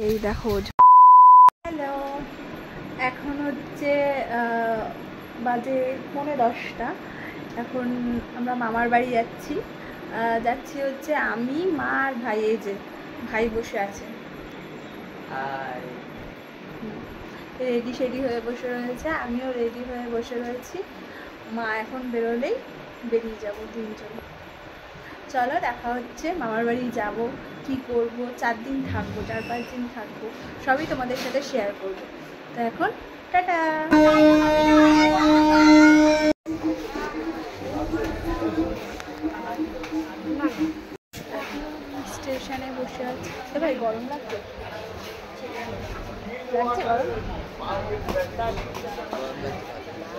এই দেখো, হ্যালো, এখন হচ্ছে বাজে 9:30। এখন আমরা মামার বাড়ি যাচ্ছি। হচ্ছে আমি, মা আর ভাই। এই যে ভাই বসে আছে, রেডি সেডি হয়ে বসে রয়েছে, আমিও রেডি হয়ে বসে রয়েছি। মা এখন বেরোলেই বেরিয়ে যাবো তিনজন। চলো দেখা হচ্ছে, মামার বাড়ি যাব, কি করব, 4 দিন থাকবো, 4-5 দিন থাকবো, সবই তোমাদের সাথে শেয়ার করবো। তো এখন টাটা। স্টেশনে বসে আছি। ভাই গরম লাগছে?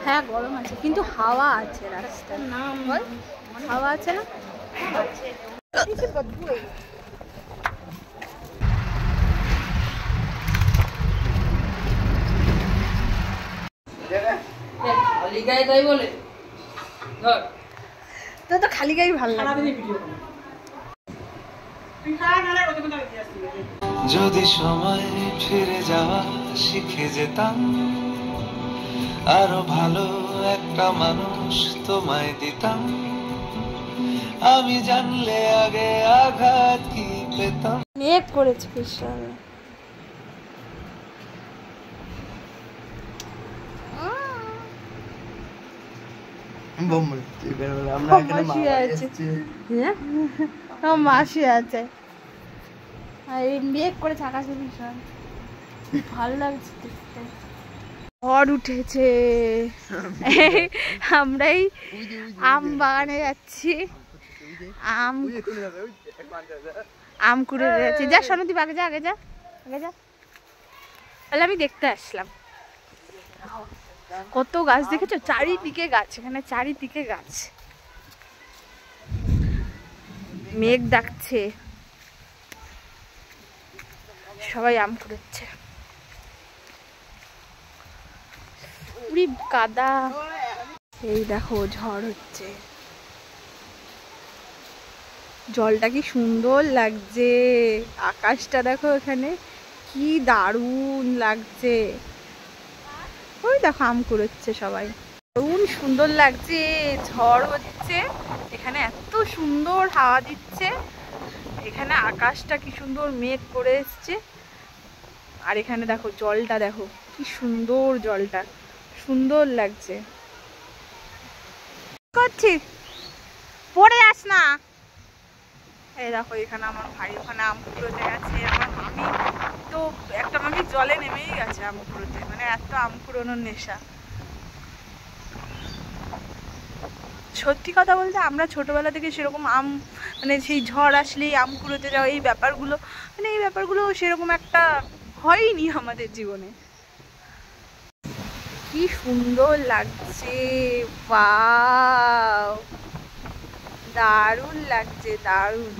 হ্যাঁ গরম আছে, কিন্তু হাওয়া আছে রাস্তায়। না বল, হাওয়া আছে না? তো খালি গায়ে ভালো লাগে। যদি সময় ফিরে যাওয়া শিখে যেতাম, আরো ভালো একটা মানুষ তোমায় দিতাম, আমি জানলে আগে আঘাত কি পেতাম। মেঘ করেছে বিশাল। মাসি আছে, এই মেঘ করেছে আকাশে ভীষণ ভালো লাগছে দেখতে। ঝড় উঠেছে, আমরাই আম বাগানে যাচ্ছি, আম কুড়ে যাচ্ছি। যা সনদীপ, আগে যা, আগে যা, আগে যা। তাহলে আমি দেখতে আসলাম কত গাছ দেখেছো, চারিদিকে গাছ, এখানে চারিদিকে গাছ। মেঘ ডাকছে, সবাই আম কুড়োচ্ছে। পুরি কাদা। এই দেখো ঝড় হচ্ছে, জলটা কি সুন্দর লাগছে, আকাশটা দেখো এখানে কি দারুণ লাগছে। ওই দেখো আম কুড়োচ্ছে সবাই, দারুণ সুন্দর লাগছে। ঝড় হচ্ছে, এখানে এত সুন্দর হাওয়া দিচ্ছে, এখানে আকাশটা কি সুন্দর মেঘ করে এসছে। আর এখানে দেখো জলটা, দেখো কি সুন্দর, জলটা সুন্দর লাগছে। করছিস, পড়ে যাস না। এই দেখো এখানে আমার ভাই ওখানে আম কুড়োতে গেছে, আমার মামি তো, একটা মামি জলে নেমেই গেছে আম কুড়োতে, মানে এত আম কুড়োনোর নেশা। সত্যি কথা বলতে আমরা ছোটবেলা থেকে সেরকম আম, মানে সেই ঝড় আসলেই আম কুড়োতে যাওয়া, এই ব্যাপারগুলো, মানে এই ব্যাপারগুলো সেরকম একটা হয়নি আমাদের জীবনে। কি সুন্দর লাগছে, ওয়াও, দারুণ লাগছে, দারুণ।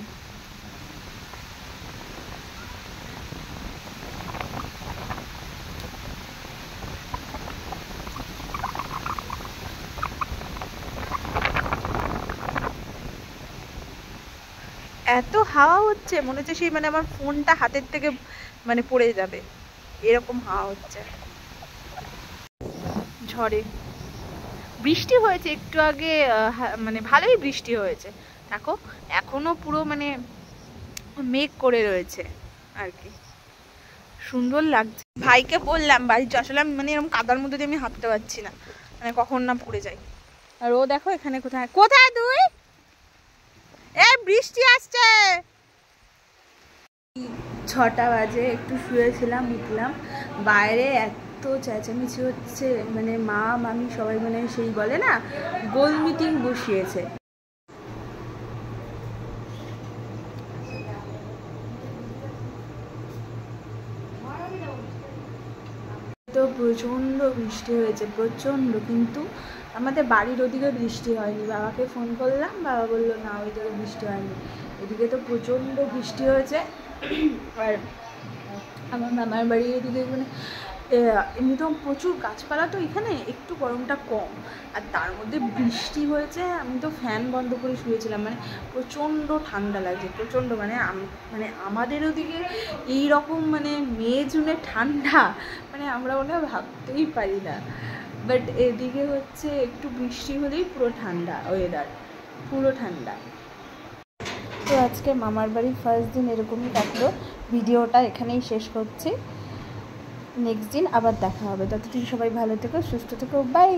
এত হাওয়া হচ্ছে, মনে হচ্ছে সেই, মানে আমার ফোনটা হাতের থেকে মানে পড়ে যাবে, এরকম হাওয়া হচ্ছে। ঝড়ে বৃষ্টি হয়েছে একটু আগে, মানে ভালোই বৃষ্টি হয়েছে। দেখো এখনো পুরো মানে মেঘ করে রয়েছে আর কি, সুন্দর লাগছে। ভাইকে বললাম বাড়ি আসলে, আমি মানে এরকম কাদার মধ্যে দিয়ে আমি হাঁটতে পারছি না, মানে কখন না পড়ে যাই। আর ও দেখো এখানে কোথায়, কোথায় তুই? এই বৃষ্টি আসছে। 6টা বাজে, একটু শুয়েছিলাম, উঠলাম, বাইরে এত চেঁচামেচি হচ্ছে, মানে মা মামি সবাই মানে সেই বলে না, গোল মিটিং বসিয়েছে। তো প্রচণ্ড বৃষ্টি হয়েছে, প্রচণ্ড, কিন্তু আমাদের বাড়ির ওদিকে বৃষ্টি হয়নি। বাবাকে ফোন করলাম, বাবা বললো না ওইদিকে বৃষ্টি হয়নি, এদিকে তো প্রচণ্ড বৃষ্টি হয়েছে। আর আমার মামার বাড়ির এদিকে মানে এমনিতেও প্রচুর গাছপালা, তো এখানে একটু গরমটা কম। আর তার মধ্যে বৃষ্টি হয়েছে, আমি তো ফ্যান বন্ধ করে শুয়েছিলাম, মানে প্রচণ্ড ঠান্ডা লাগছে, প্রচণ্ড। মানে আমাদের ওদিকে এইরকম মানে মে জুনে ঠান্ডা, মানে আমরা মনে হয় ভাবতেই পারি না। বাট এদিকে হচ্ছে একটু বৃষ্টি হলেই পুরো ঠান্ডা ওয়েদার, পুরো ঠান্ডা। তো আজকে মামার বাড়ির ফার্স্ট দিন এরকমই কাটলো। ভিডিওটা এখানেই শেষ করছি, নেক্সট দিন আবার দেখা হবে। ততদিন সবাই ভালো থেকো, সুস্থ থেকো, বাই।